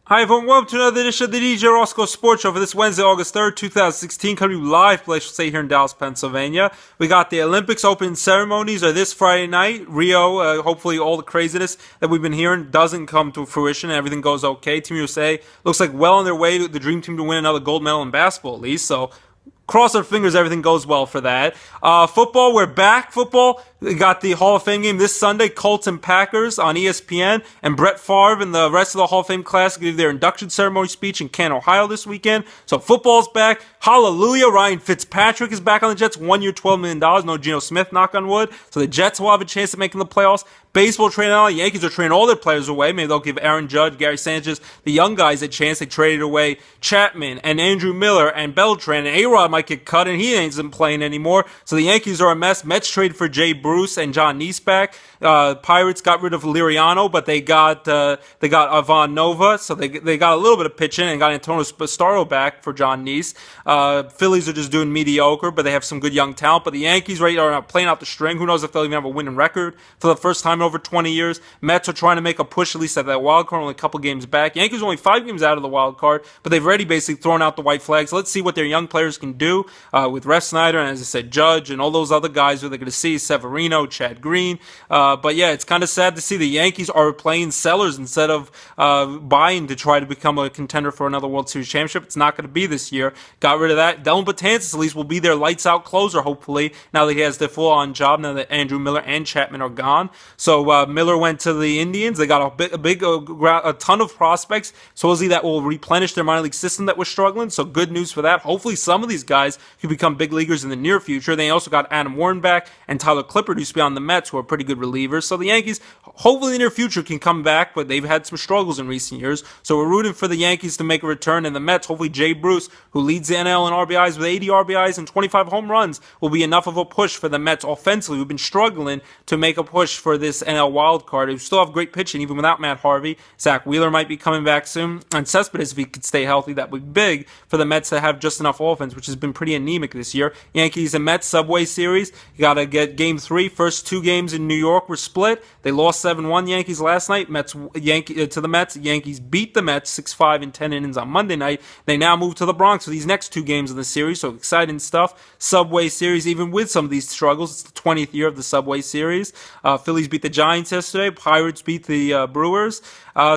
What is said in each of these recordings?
Hi everyone, welcome to another edition of the DJ Roscoe Sports Show for this Wednesday, August 3rd, 2016, coming to you live, Glacial State here in Dallas, Pennsylvania. We got the Olympics opening ceremonies are this Friday night. Rio, hopefully all the craziness that we've been hearing doesn't come to fruition and everything goes okay. Team USA looks like well on their way to the dream team to win another gold medal in basketball at least, so cross our fingers everything goes well for that. Football, we're back. Football, we got the Hall of Fame game this Sunday, Colts and Packers on ESPN, and Brett Favre and the rest of the Hall of Fame class give their induction ceremony speech in Canton, Ohio this weekend. So football's back. Hallelujah. Ryan Fitzpatrick is back on the Jets. 1 year, $12 million. No Geno Smith, knock on wood. So the Jets will have a chance at making the playoffs. Baseball training out. Yankees are trading all their players away. Maybe they'll give Aaron Judge, Gary Sanchez, the young guys a chance. They traded away Chapman and Andrew Miller and Beltran, and A-Rod might get cut and he ain't playing anymore. So the Yankees are a mess. Mets traded for Jay Bruce and John Neese back. Pirates got rid of Liriano, but they got Ivan Nova, so they got a little bit of pitching and got Antonio Spistaro back for John Neese. Phillies are just doing mediocre, but they have some good young talent. But the Yankees right are playing out the string. Who knows if they'll even have a winning record for the first time in over 20 years. Mets are trying to make a push at least at that wild card, only a couple games back. Yankees are only 5 games out of the wild card, but they've already basically thrown out the white flags. Let's see what their young players can do with Ref Snyder and, as I said, Judge and all those other guys who they're going to see, Severino, Chad Green. But yeah, it's kind of sad to see the Yankees are playing sellers instead of buying to try to become a contender for another World Series championship. It's not going to be this year. Got rid of that. Dylan Betances at least will be their lights-out closer, hopefully, now that he has the full-on job, now that Andrew Miller and Chapman are gone. So Miller went to the Indians. They got a ton of prospects. Supposedly that will replenish their minor league system that was struggling. So good news for that. Hopefully some of these guys can become big leaguers in the near future. They also got Adam Warren back and Tyler Clippard, who used to be on the Mets, who are pretty good relievers. So the Yankees, hopefully in the near future, can come back, but they've had some struggles in recent years. So we're rooting for the Yankees to make a return, and the Mets, hopefully Jay Bruce, who leads the NL in RBIs with 80 RBIs and 25 home runs, will be enough of a push for the Mets offensively, who've been struggling to make a push for this NL wild card. Who still have great pitching even without Matt Harvey. Zach Wheeler might be coming back soon, and Cespedes, if he could stay healthy, that would be big for the Mets to have just enough offense, which has been pretty anemic this year. Yankees and Mets Subway Series, you got to get Game 3. First 2 games in New York were split. They lost 7-1 Yankees last night. To the Mets. Yankees beat the Mets 6-5 in 10 innings on Monday night. They now move to the Bronx for these next 2 games of the series, so exciting stuff. Subway Series, even with some of these struggles, it's the 20th year of the Subway Series. Phillies beat the Giants yesterday. Pirates beat the Brewers.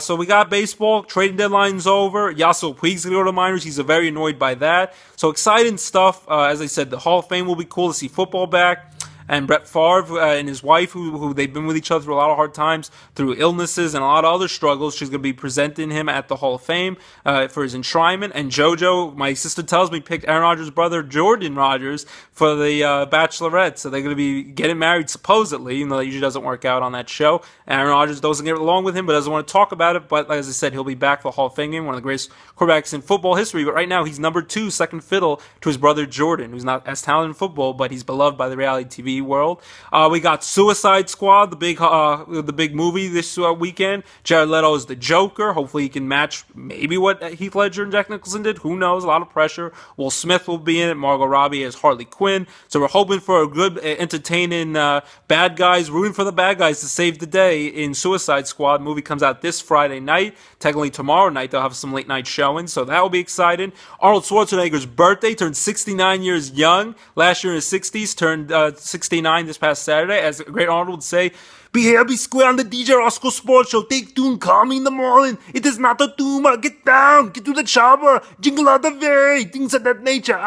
So we got baseball. Trading deadline's over. Yasiel Puig's going to go to the minors. He's very annoyed by that. So exciting stuff. As I said, the Hall of Fame will be cool to see football back. And Brett Favre and his wife, who they've been with each other through a lot of hard times, through illnesses and a lot of other struggles. She's going to be presenting him at the Hall of Fame for his enshrinement. And JoJo, my sister tells me, picked Aaron Rodgers' brother, Jordan Rodgers, for the Bachelorette. So they're going to be getting married, supposedly, even though that usually doesn't work out on that show. Aaron Rodgers doesn't get along with him, but doesn't want to talk about it. But as I said, he'll be back for the Hall of Fame game, one of the greatest quarterbacks in football history. But right now, he's number 2, second fiddle to his brother Jordan, who's not as talented in football, but he's beloved by the reality TV world. We got Suicide Squad, the big movie this weekend. Jared Leto is the Joker. Hopefully he can match maybe what Heath Ledger and Jack Nicholson did. Who knows? A lot of pressure. Will Smith will be in it. Margot Robbie as Harley Quinn. So we're hoping for a good, entertaining bad guys, rooting for the bad guys to save the day in Suicide Squad. The movie comes out this Friday night. Technically tomorrow night they'll have some late night showings, so that will be exciting. Arnold Schwarzenegger's birthday, turned 69 years young. Last year in his 60s, turned 69 this past Saturday. As great Arnold would say, "Be here, be square on the DJ Roscoe Sports Show. Take 2 and call me in the morning. It is not a tumor. Get down, get to the chopper, jingle all the way, things of that nature."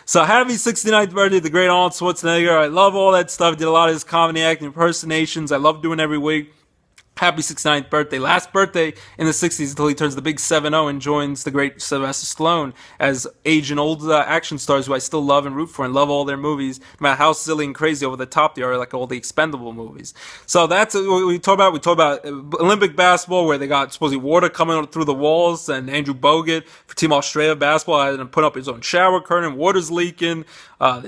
So happy 69th birthday, the great Arnold Schwarzenegger. I love all that stuff. Did a lot of his comedy acting impersonations. I love doing every week. Happy 69th birthday. Last birthday in the 60s until he turns the big 7-0 and joins the great Sylvester Stallone as age and old action stars who I still love and root for and love all their movies, no matter how silly and crazy over the top they are, like all the expendable movies. So that's what we talk about. We talk about Olympic basketball, where they got supposedly water coming through the walls, and Andrew Bogut for Team Australia basketball had to put up his own shower curtain. Water's leaking.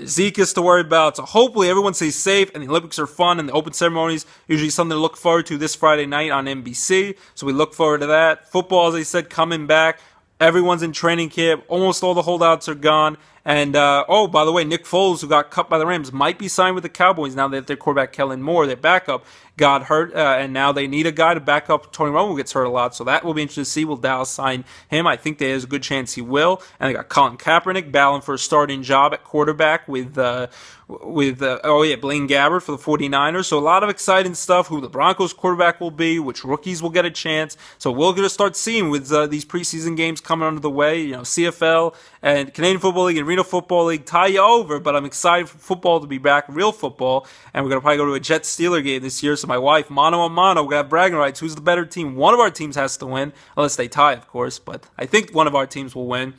Zeke is to worry about. So hopefully everyone stays safe, and the Olympics are fun, and the open ceremonies usually something to look forward to this Friday night on NBC. So we look forward to that. Football, as I said, coming back. Everyone's in training camp. Almost all the holdouts are gone. And, by the way, Nick Foles, who got cut by the Rams, might be signed with the Cowboys now that their quarterback, Kellen Moore, their backup, got hurt. And now they need a guy to back up Tony Romo, who gets hurt a lot. So that will be interesting to see. Will Dallas sign him? I think there's a good chance he will. And they got Colin Kaepernick battling for a starting job at quarterback with Blaine Gabbert for the 49ers. So a lot of exciting stuff. Who the Broncos quarterback will be, which rookies will get a chance. So we're going to start seeing with these preseason games coming under the way. CFL and Canadian Football League and Reno Football League tie you over, but I'm excited for football to be back, real football. And we're going to probably go to a Jets-Steeler game this year. So my wife, mano a mano, we're going to have bragging rights. Who's the better team? One of our teams has to win, unless they tie, of course. But I think one of our teams will win.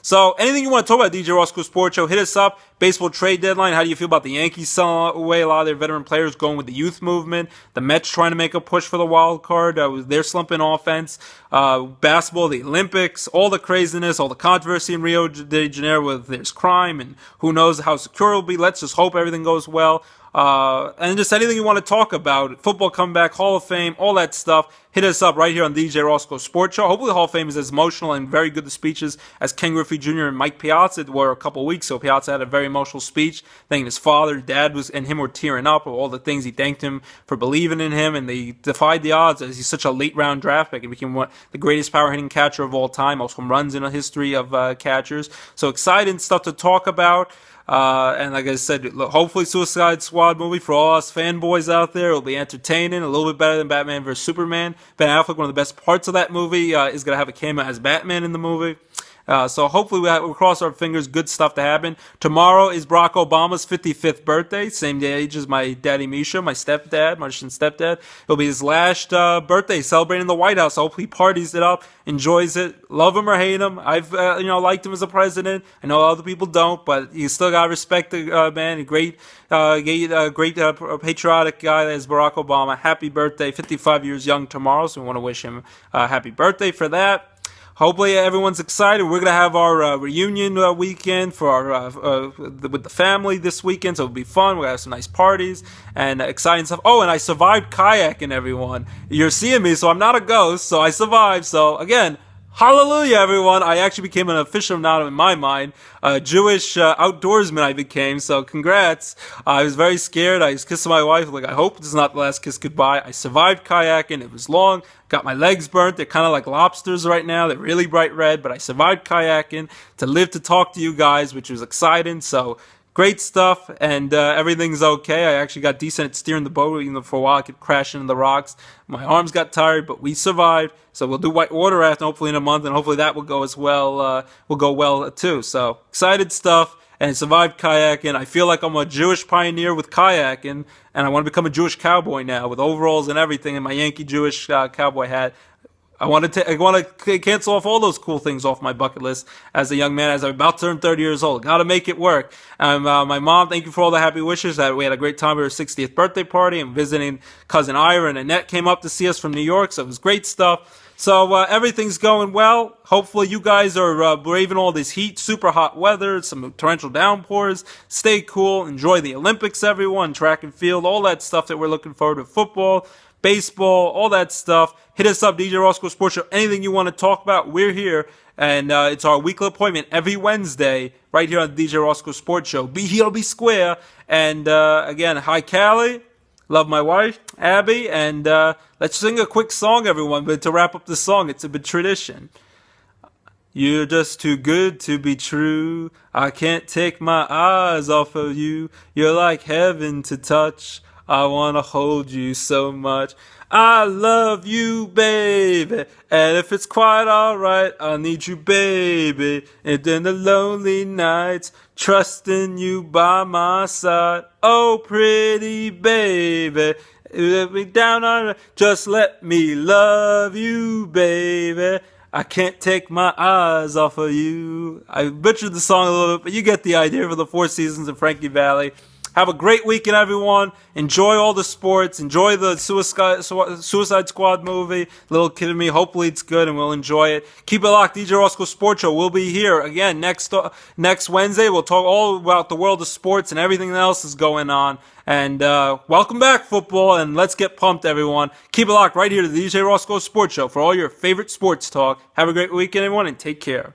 So anything you want to talk about, DJ Roscoe Sports Show, hit us up. Baseball trade deadline. How do you feel about the Yankees selling away a lot of their veteran players, going with the youth movement? The Mets trying to make a push for the wild card. They're slumping offense. Basketball, the Olympics, all the craziness, all the controversy in Rio de Janeiro with there's crime and who knows how secure it will be. Let's just hope everything goes well. And just anything you want to talk about, football comeback, Hall of Fame, all that stuff, hit us up right here on DJ Roscoe Sports Show. Hopefully the Hall of Fame is as emotional and very good the speeches as Ken Griffey Jr. and Mike Piazza were a couple weeks ago. Piazza had a very emotional speech, thanking his father, dad and him were tearing up of all the things he thanked him for believing in him, and they defied the odds as he's such a late round draft pick and became the greatest power hitting catcher of all time, most home runs in a history of catchers. So exciting stuff to talk about. And like I said, hopefully Suicide Squad movie for all us fanboys out there. It'll be entertaining, a little bit better than Batman vs. Superman. Ben Affleck, one of the best parts of that movie, is going to have a cameo as Batman in the movie. So hopefully we'll cross our fingers, good stuff to happen. Tomorrow is Barack Obama's 55th birthday, same age as my daddy Misha, my stepdad, my Russian stepdad. It'll be his last birthday celebrating the White House. I hope he parties it up, enjoys it, love him or hate him. I've liked him as a president. I know other people don't, but you still gotta respect the man. A great patriotic guy that is Barack Obama. Happy birthday, 55 years young tomorrow. So we want to wish him a happy birthday for that. Hopefully everyone's excited. We're gonna have our reunion weekend for our with the family this weekend, so it'll be fun. We'll have some nice parties and exciting stuff. Oh, and I survived kayaking, everyone. You're seeing me, so I'm not a ghost. So I survived. So again, hallelujah, everyone. I actually became an official now in my mind. A Jewish outdoorsman I became, so congrats. I was very scared. I was kissing my wife, like, I hope this is not the last kiss goodbye. I survived kayaking. It was long. Got my legs burnt. They're kind of like lobsters right now. They're really bright red, but I survived kayaking to live to talk to you guys, which was exciting. So great stuff, and everything's okay. I actually got decent at steering the boat, even though for a while I kept crashing into the rocks. My arms got tired, but we survived. So we'll do whitewater rafting hopefully in a month, and hopefully that will go as well. Will go well too. So excited stuff, and survived kayaking. I feel like I'm a Jewish pioneer with kayaking, and I want to become a Jewish cowboy now with overalls and everything, and my Yankee Jewish cowboy hat. I want to cancel off all those cool things off my bucket list as a young man, as I'm about to turn 30 years old. Got to make it work. My mom, thank you for all the happy wishes. We had a great time at her 60th birthday party, and visiting cousin Ira and Annette came up to see us from New York, so it was great stuff. So everything's going well. Hopefully you guys are braving all this heat, super hot weather, some torrential downpours. Stay cool. Enjoy the Olympics, everyone. Track and field, all that stuff that we're looking forward to. Football, baseball, all that stuff. Hit us up, DJ Roscoe Sports Show. Anything you want to talk about, we're here. And it's our weekly appointment every Wednesday right here on the DJ Roscoe Sports Show. Be here, be square. And again, hi, Callie. Love my wife, Abby. And let's sing a quick song, everyone. But to wrap up the song, it's a bit tradition. You're just too good to be true. I can't take my eyes off of you. You're like heaven to touch. I want to hold you so much. I love you, baby. And if it's quite alright, I need you, baby. And in the lonely nights, trusting you by my side. Oh, pretty baby. Let me down on it. Just let me love you, baby. I can't take my eyes off of you. I butchered the song a little bit, but you get the idea for the Four Seasons in Frankie Valley. Have a great weekend, everyone. Enjoy all the sports. Enjoy the Suicide Squad movie. Little Kid in Me. Hopefully it's good and we'll enjoy it. Keep it locked. DJ Roscoe Sports Show. We'll be here again next Wednesday. We'll talk all about the world of sports and everything else is going on. And welcome back, football, and let's get pumped, everyone. Keep it locked right here to the DJ Roscoe Sports Show for all your favorite sports talk. Have a great weekend, everyone, and take care.